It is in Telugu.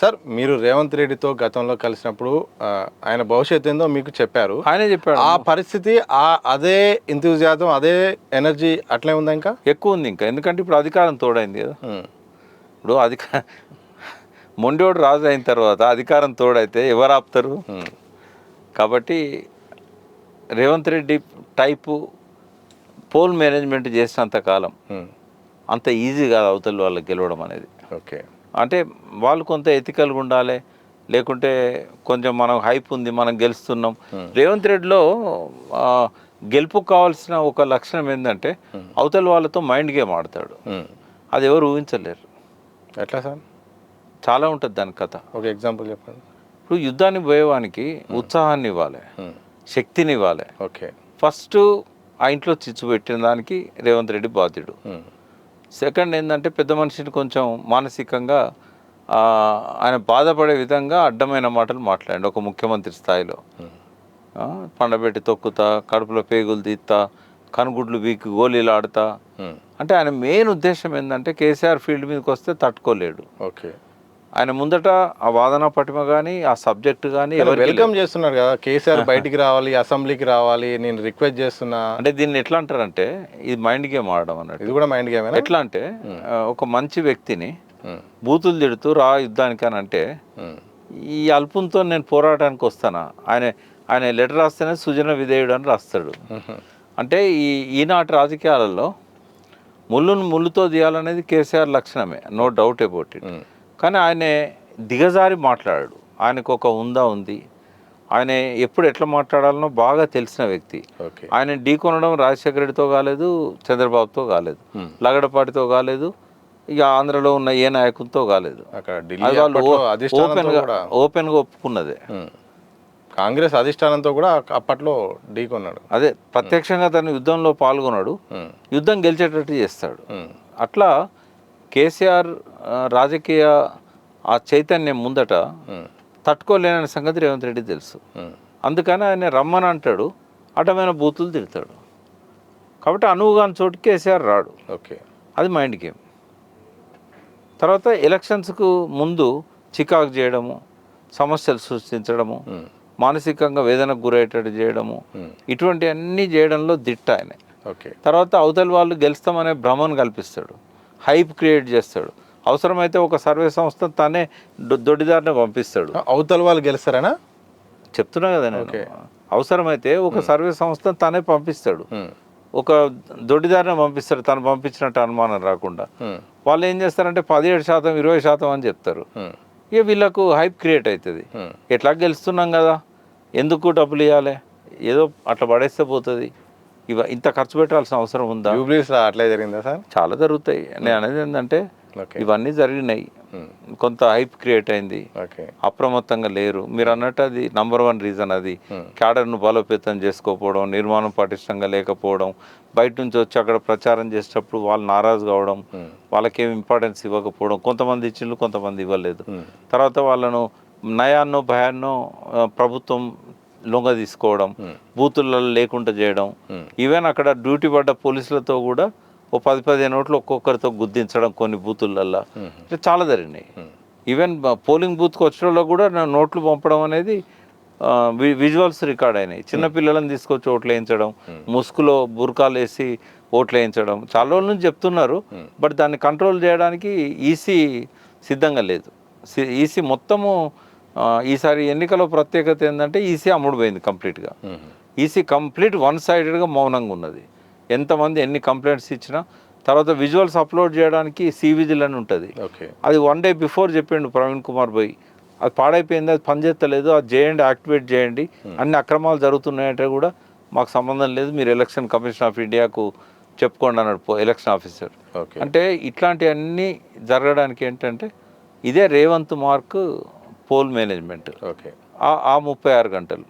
సార్ మీరు రేవంత్ రెడ్డితో గతంలో కలిసినప్పుడు ఆయన భవిష్యత్తు ఏందో మీకు చెప్పారు. ఆయనే చెప్పాడు. ఆ పరిస్థితి అదే ఎంతూజియాజం అదే ఎనర్జీ అట్లే ఉందా ఇంకా? ఎక్కువ ఉంది ఇంకా. ఎందుకంటే ఇప్పుడు అధికారం తోడైంది కదా. ఇప్పుడు మొండోడు రాజు అయిన తర్వాత అధికారం తోడైతే ఎవరు ఆపుతారు? కాబట్టి Revanth Reddy type poll management చేసినంత కాలం అంత ఈజీ కాదు అవతల వాళ్ళకి గెలవడం అనేది. ఓకే, అంటే వాళ్ళు కొంత ఎథికల్గా ఉండాలి, లేకుంటే కొంచెం మనం హైప్ ఉంది, మనం గెలుస్తున్నాం. రేవంత్ రెడ్డిలో గెలుపుకు కావాల్సిన ఒక లక్షణం ఏంటంటే అవతల వాళ్ళతో మైండ్ గేమ్ ఆడతాడు. అది ఎవరు ఊహించలేరు. ఎట్లా సార్? చాలా ఉంటుంది దాని కథ. ఒక ఎగ్జాంపుల్ చెప్పండి. ఇప్పుడు యుద్ధానికి పోయేవానికి ఉత్సాహాన్ని ఇవ్వాలి, శక్తిని ఇవ్వాలి. ఓకే, ఫస్ట్ ఆ ఇంట్లో చిచ్చు పెట్టిన దానికి రేవంత్ రెడ్డి బాధ్యుడు. సెకండ్ ఏంటంటే పెద్ద మనిషిని కొంచెం మానసికంగా ఆయన బాధపడే విధంగా అడ్డమైన మాటలు మాట్లాడండి ఒక ముఖ్యమంత్రి స్థాయిలో. పండబెట్టి తొక్కుతా, కడుపులో పేగులు తీస్తా, కనుగుడ్లు వీకి గోళీలు ఆడుతా. అంటే ఆయన మెయిన్ ఉద్దేశం ఏంటంటే కేసీఆర్ ఫీల్డ్ మీదకి వస్తే తట్టుకోలేడు. ఓకే, ఆయన ముందట ఆ వాదన పటిమ కానీ ఆ సబ్జెక్ట్ కానీ వెల్కమ్ చేస్తున్నారు కదా. కేసీఆర్ బయటికి రావాలి, అసెంబ్లీకి రావాలి, నేను రిక్వెస్ట్ చేస్తున్నా అంటే దీన్ని ఎట్లా అంటారంటే ఇది మైండ్ గేమ్ ఆడడం అన్నట్టు. ఇది కూడా మైండ్ గేమ్. ఎట్లా అంటే ఒక మంచి వ్యక్తిని బూతులు తిడుతూ రా యుద్ధానికి అని అంటే ఈ అల్పంతో నేను పోరాటానికి వస్తానా? ఆయన లెటర్ రాస్తేనే సుజన విధేయుడు అని రాస్తాడు. అంటే ఈనాటి రాజకీయాలలో ముళ్ళును ముళ్ళుతో తీయాలనేది కేసీఆర్ లక్షణమే, నో డౌట్ అబౌట్ ఇట్. కానీ ఆయన దిగజారి మాట్లాడాడు. ఆయనకు ఒక ఉందా ఉంది, ఆయన ఎప్పుడు ఎట్లా మాట్లాడాలనో బాగా తెలిసిన వ్యక్తి. ఆయన ఢీకొనడం రాజశేఖర రెడ్డితో కాలేదు, చంద్రబాబుతో కాలేదు, లగడపాటితో కాలేదు, ఇక ఆంధ్రలో ఉన్న ఏ నాయకులతో కాలేదు. ఓపెన్గా ఒప్పుకున్నదే. కాంగ్రెస్ అధిష్టానంతో కూడా అప్పట్లో ఢీకొన్నాడు. అదే ప్రత్యక్షంగా తను యుద్ధంలో పాల్గొన్నాడు, యుద్ధం గెలిచేటట్టు చేస్తాడు. అట్లా కేసీఆర్ రాజకీయ ఆ చైతన్యం ముందట తట్టుకోలేనని సంగతి రేవంత్ రెడ్డి తెలుసు. అందుకని ఆయన రమ్మని అంటాడు, అడ్డమైన బూతులు తిడతాడు. కాబట్టి అనువుగాని చోటు కేసీఆర్ రాడు. ఓకే, అది మైండ్ గేమ్. తర్వాత ఎలక్షన్స్కు ముందు చికాకు చేయడము, సమస్యలు సృష్టించడము, మానసికంగా వేదనకు గురయ్యేటట్టు చేయడము, ఇటువంటి అన్నీ చేయడంలో దిట్ట ఆయన. ఓకే, తర్వాత అవతల వాళ్ళు గెలుస్తామనే భ్రమను కల్పిస్తాడు, హైప్ క్రియేట్ చేస్తాడు. అవసరమైతే ఒక సర్వే సంస్థ తనే దొడ్డిదారిని పంపిస్తాడు. అవతల వాళ్ళు గెలుస్తారనా చెప్తున్నా కదా నేను. అవసరమైతే ఒక సర్వే సంస్థ తనే పంపిస్తాడు, ఒక దొడ్డిదారిని పంపిస్తాడు, తను పంపించినట్టు అనుమానం రాకుండా. వాళ్ళు ఏం చేస్తారంటే 17%, 20% అని చెప్తారు. ఇక వీళ్ళకు హైప్ క్రియేట్ అవుతుంది. ఎట్లా గెలుస్తున్నాం కదా, ఎందుకు డబ్బులు ఇవ్వాలి, ఏదో అట్లా పడేస్తే పోతుంది, ఇంత ఖర్చు పెట్టాల్సిన అవసరం ఉందా? అట్లే జరిగిందా సార్? చాలా జరుగుతాయి. నేను అనేది ఏంటంటే ఇవన్నీ జరిగినాయి, కొంత హైప్ క్రియేట్ అయింది, అప్రమత్తంగా లేరు. మీరు అన్నట్టు అది నంబర్ 1 రీజన్. అది క్యాడర్ను బలోపేతం చేసుకోకపోవడం, నిర్మాణం పటిష్టంగా లేకపోవడం, బయట నుంచి వచ్చి అక్కడ ప్రచారం చేసేటప్పుడు వాళ్ళు నారాజు కావడం, వాళ్ళకేం ఇంపార్టెన్స్ ఇవ్వకపోవడం, కొంతమంది ఇచ్చిండ్రు, కొంతమంది ఇవ్వలేదు. తర్వాత వాళ్ళను నయాన్నో భయాన్నో ప్రభుత్వం లొంగ తీసుకోవడం, బూతులలో లేకుండా చేయడం, ఈవెన్ అక్కడ డ్యూటీ పడ్డ పోలీసులతో కూడా ఓ 10-15 నోట్లు ఒక్కొక్కరితో గుద్దించడం కొన్ని బూతులల్లో చాలా జరిగినాయి. ఈవెన్ పోలింగ్ బూత్కి వచ్చిన కూడా నోట్లు పంపడం అనేది విజువల్స్ రికార్డ్ అయినాయి. చిన్నపిల్లలను తీసుకొచ్చి ఓట్లు వేయించడం, ముసుగులో బుర్కాలు వేసి ఓట్లు వేయించడం చాలా రోజుల నుంచి చెప్తున్నారు. బట్ దాన్ని కంట్రోల్ చేయడానికి ఈసీ సిద్ధంగా లేదు. ఈసీ మొత్తము ఈసారి ఎన్నికల ప్రత్యేకత ఏంటంటే ఈసీ అమ్ముడుపోయింది కంప్లీట్గా. ఈసీ కంప్లీట్ వన్ సైడెడ్గా మౌనంగా ఉన్నది. ఎంతమంది ఎన్ని కంప్లైంట్స్ ఇచ్చినా తర్వాత విజువల్స్ అప్లోడ్ చేయడానికి విజిల్ అని ఉంటుంది. అది 1 డే బిఫోర్ చెప్పిండు ప్రవీణ్ కుమార్ పోయి, అది పాడైపోయింది, అది పనిచేస్తలేదు, అది చేయండి, యాక్టివేట్ చేయండి, అన్ని అక్రమాలు జరుగుతున్నాయంటే కూడా మాకు సంబంధం లేదు, మీరు ఎలక్షన్ కమిషన్ ఆఫ్ ఇండియాకు చెప్పుకోండి అన్నాడు ఎలక్షన్ ఆఫీసర్. అంటే ఇట్లాంటివన్నీ జరగడానికి ఏంటంటే ఇదే రేవంత్ మార్క్ పోల్ మేనేజ్మెంట్. ఆ 36 గంటలు